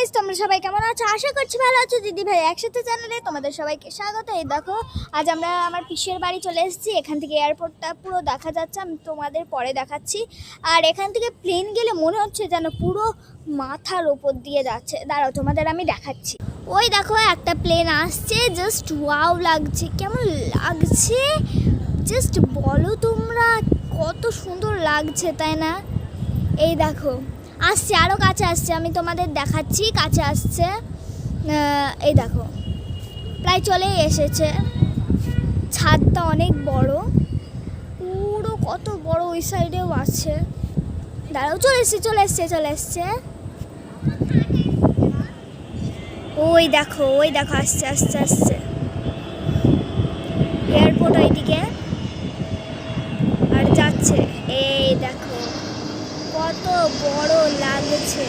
Guys, তোমরা সবাই কেমন আছো? আশা করছি ভালো আছো। দিদি ভাই একসাথে চ্যানেলে তোমাদের সবাইকে স্বাগত। এই দেখো, আজ আমরা আমার পিসের বাড়ি চলে এসেছি। এখান থেকে এয়ারপোর্টটা পুরো দেখা যাচ্ছে, আমি তোমাদের পরে দেখাচ্ছি। আর এখান থেকে প্লেন গেলে মনে হচ্ছে যেন পুরো মাথার ওপর দিয়ে যাচ্ছে। দাঁড়াও, তোমাদের আমি দেখাচ্ছি। ওই দেখো, একটা প্লেন আসছে, জাস্ট ওয়াও লাগছে। কেমন লাগছে জাস্ট বলো তোমরা, কত সুন্দর লাগছে তাই না? এই দেখো আসছে, আরও কাছে আসছে, আমি তোমাদের দেখাচ্ছি। কাছে আসছে, এই দেখো প্রায় চলেই এসেছে। ছাদটা অনেক বড়, পুরো কত বড়, ওই সাইডেও আছে। দাঁড়াও, চলে এসছে। ওই দেখো আসছে এয়ারপোর্ট ওইদিকে আর যাচ্ছে। এই দেখো কত বড় লাগছে।